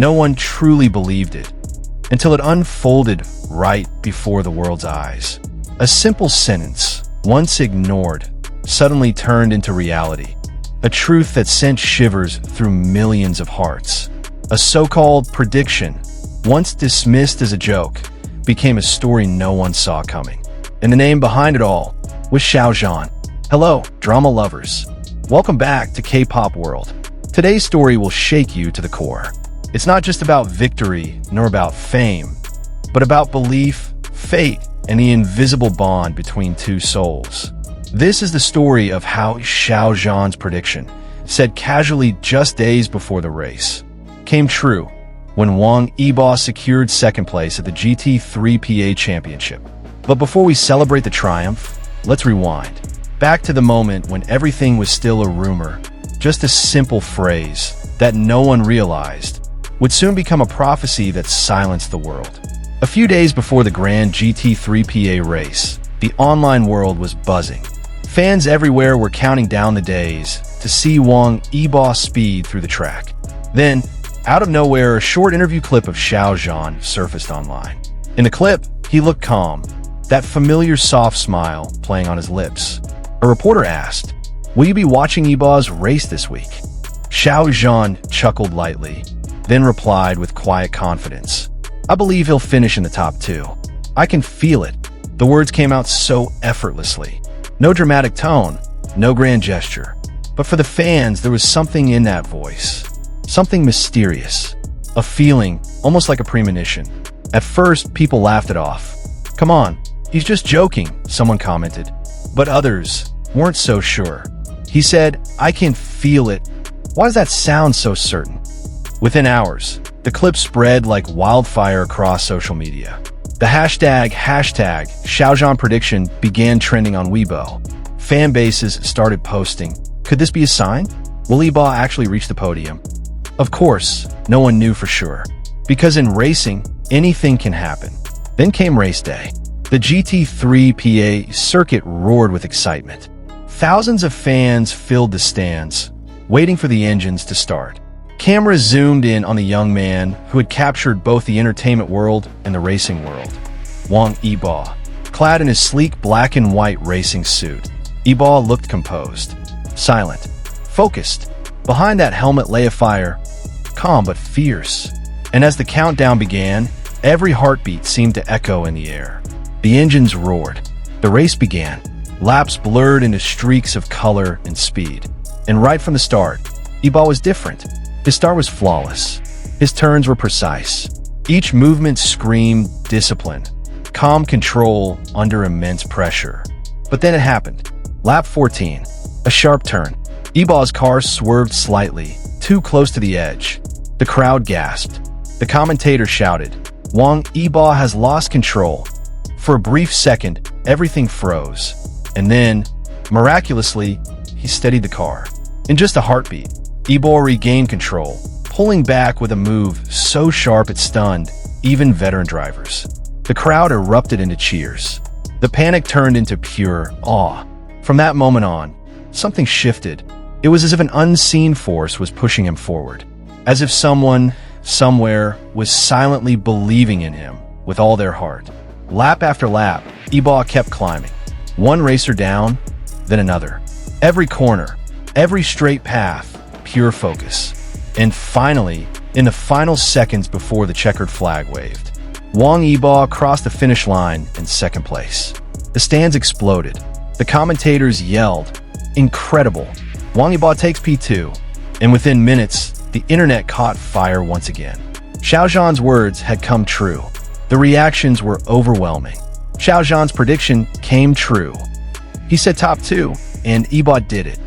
No one truly believed it, until it unfolded right before the world's eyes. A simple sentence, once ignored, suddenly turned into reality. A truth that sent shivers through millions of hearts. A so-called prediction, once dismissed as a joke, became a story no one saw coming. And the name behind it all was Xiao Zhan. Hello, drama lovers. Welcome back to K-pop world. Today's story will shake you to the core. It's not just about victory nor about fame, but about belief, fate, and the invisible bond between two souls. This is the story of how Xiao Zhan's prediction, said casually just days before the race, came true when Wang Yibo secured second place at the GT3 PA championship. But before we celebrate the triumph, let's rewind. Back to the moment when everything was still a rumor, just a simple phrase that no one realized would soon become a prophecy that silenced the world. A few days before the grand GT3 PA race, the online world was buzzing. Fans everywhere were counting down the days to see Wang Yibo speed through the track. Then, out of nowhere, a short interview clip of Xiao Zhan surfaced online. In the clip, he looked calm, that familiar soft smile playing on his lips. A reporter asked, "Will you be watching Yibo's race this week?" Xiao Zhan chuckled lightly, then replied with quiet confidence, "I believe he'll finish in the top 2. I can feel it." The words came out so effortlessly. No dramatic tone, no grand gesture. But for the fans, there was something in that voice. Something mysterious. A feeling, almost like a premonition. At first, people laughed it off. "Come on, he's just joking," someone commented. But others weren't so sure. He said, "I can feel it." Why does that sound so certain? Within hours, the clip spread like wildfire across social media. The hashtag Xiao Zhan prediction began trending on Weibo. Fan bases started posting, "Could this be a sign? Will Yibo actually reach the podium?" Of course, no one knew for sure. Because in racing, anything can happen. Then came race day. The GT3 PA circuit roared with excitement. Thousands of fans filled the stands, waiting for the engines to start. Cameras zoomed in on the young man who had captured both the entertainment world and the racing world. Wang Yibo, clad in his sleek black and white racing suit. Yibo looked composed, silent, focused. Behind that helmet lay a fire, calm but fierce. And as the countdown began, every heartbeat seemed to echo in the air. The engines roared. The race began. Laps blurred into streaks of color and speed. And right from the start, Yibo was different. His start was flawless. His turns were precise. Each movement screamed discipline, calm control under immense pressure. But then it happened. Lap 14, a sharp turn. Yibo's car swerved slightly, too close to the edge. The crowd gasped. The commentator shouted, "Wang Yibo has lost control." For a brief second, everything froze. And then, miraculously, he steadied the car. In just a heartbeat, Yibo regained control, pulling back with a move so sharp it stunned even veteran drivers. The crowd erupted into cheers. The panic turned into pure awe. From that moment on, something shifted. It was as if an unseen force was pushing him forward. As if someone, somewhere, was silently believing in him with all their heart. Lap after lap, Yibo kept climbing. One racer down, then another. Every corner, every straight path, pure focus. And finally, in the final seconds before the checkered flag waved, Wang Yibo crossed the finish line in second place. The stands exploded. The commentators yelled, "Incredible! Wang Yibo takes P2." And within minutes, the internet caught fire once again. Xiao Zhan's words had come true. The reactions were overwhelming. Xiao Zhan's prediction came true. He said top 2, and Yibo did it.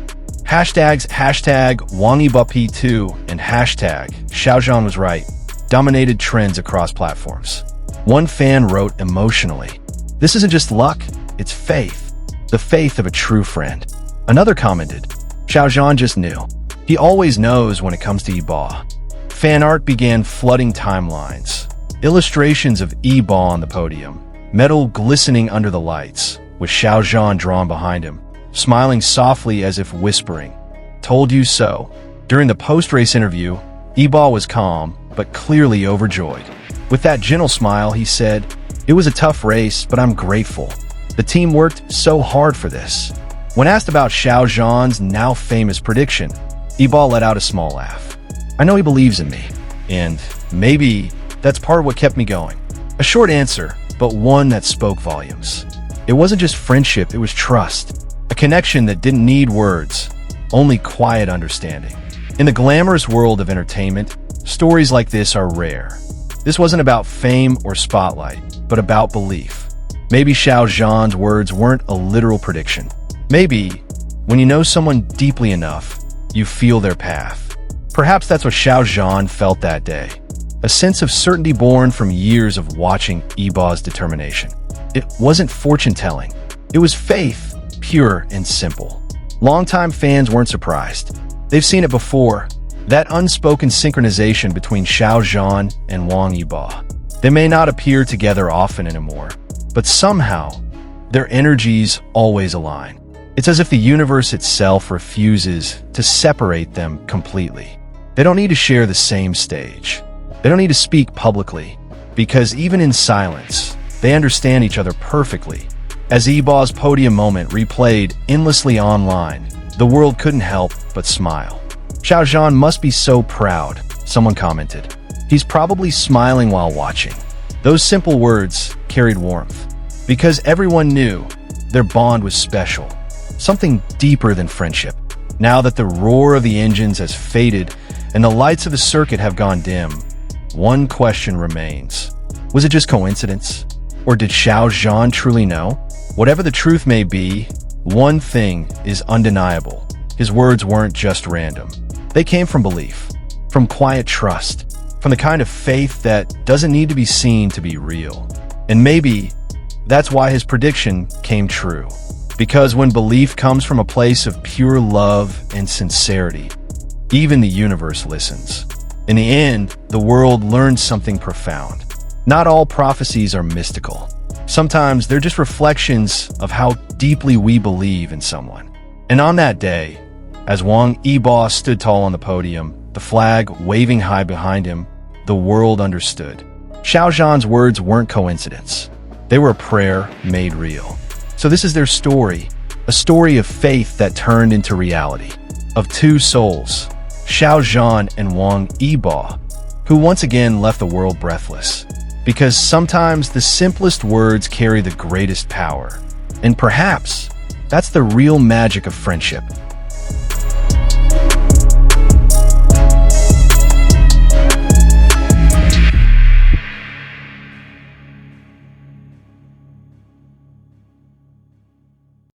Hashtag Wang Yibo P2 and hashtag Xiao Zhan was right dominated trends across platforms. One fan wrote emotionally, "This isn't just luck, it's faith. The faith of a true friend." Another commented, "Xiao Zhan just knew. He always knows when it comes to Yibo." Fan art began flooding timelines. Illustrations of Yibo on the podium, metal glistening under the lights, with Xiao Zhan drawn behind him, smiling softly as if whispering, "Told you so." During the post-race interview, Yibo was calm, but clearly overjoyed. With that gentle smile, he said, "It was a tough race, but I'm grateful. The team worked so hard for this." When asked about Xiao Zhan's now famous prediction, Yibo let out a small laugh. "I know he believes in me, and maybe that's part of what kept me going." A short answer, but one that spoke volumes. It wasn't just friendship, it was trust. A connection that didn't need words, only quiet understanding. In the glamorous world of entertainment, stories like this are rare. This wasn't about fame or spotlight, but about belief. Maybe Xiao Zhan's words weren't a literal prediction. Maybe, when you know someone deeply enough, you feel their path. Perhaps that's what Xiao Zhan felt that day. A sense of certainty born from years of watching Yibo's determination. It wasn't fortune-telling. It was faith, pure and simple. Longtime fans weren't surprised. They've seen it before. That unspoken synchronization between Xiao Zhan and Wang Yibo. They may not appear together often anymore, but somehow, their energies always align. It's as if the universe itself refuses to separate them completely. They don't need to share the same stage. They don't need to speak publicly, because even in silence, they understand each other perfectly. As Yibo's podium moment replayed endlessly online, the world couldn't help but smile. "Xiao Zhan must be so proud," someone commented. "He's probably smiling while watching." Those simple words carried warmth, because everyone knew their bond was special, something deeper than friendship. Now that the roar of the engines has faded and the lights of the circuit have gone dim, one question remains. Was it just coincidence? Or did Xiao Zhan truly know? Whatever the truth may be, one thing is undeniable. His words weren't just random. They came from belief, from quiet trust, from the kind of faith that doesn't need to be seen to be real. And maybe that's why his prediction came true. Because when belief comes from a place of pure love and sincerity, even the universe listens. In the end, the world learns something profound. Not all prophecies are mystical. Sometimes they're just reflections of how deeply we believe in someone. And on that day, as Wang Yibo stood tall on the podium, the flag waving high behind him, the world understood. Xiao Zhan's words weren't coincidence. They were a prayer made real. So this is their story, a story of faith that turned into reality, of two souls, Xiao Zhan and Wang Yibo, who once again left the world breathless. Because sometimes the simplest words carry the greatest power. And perhaps that's the real magic of friendship.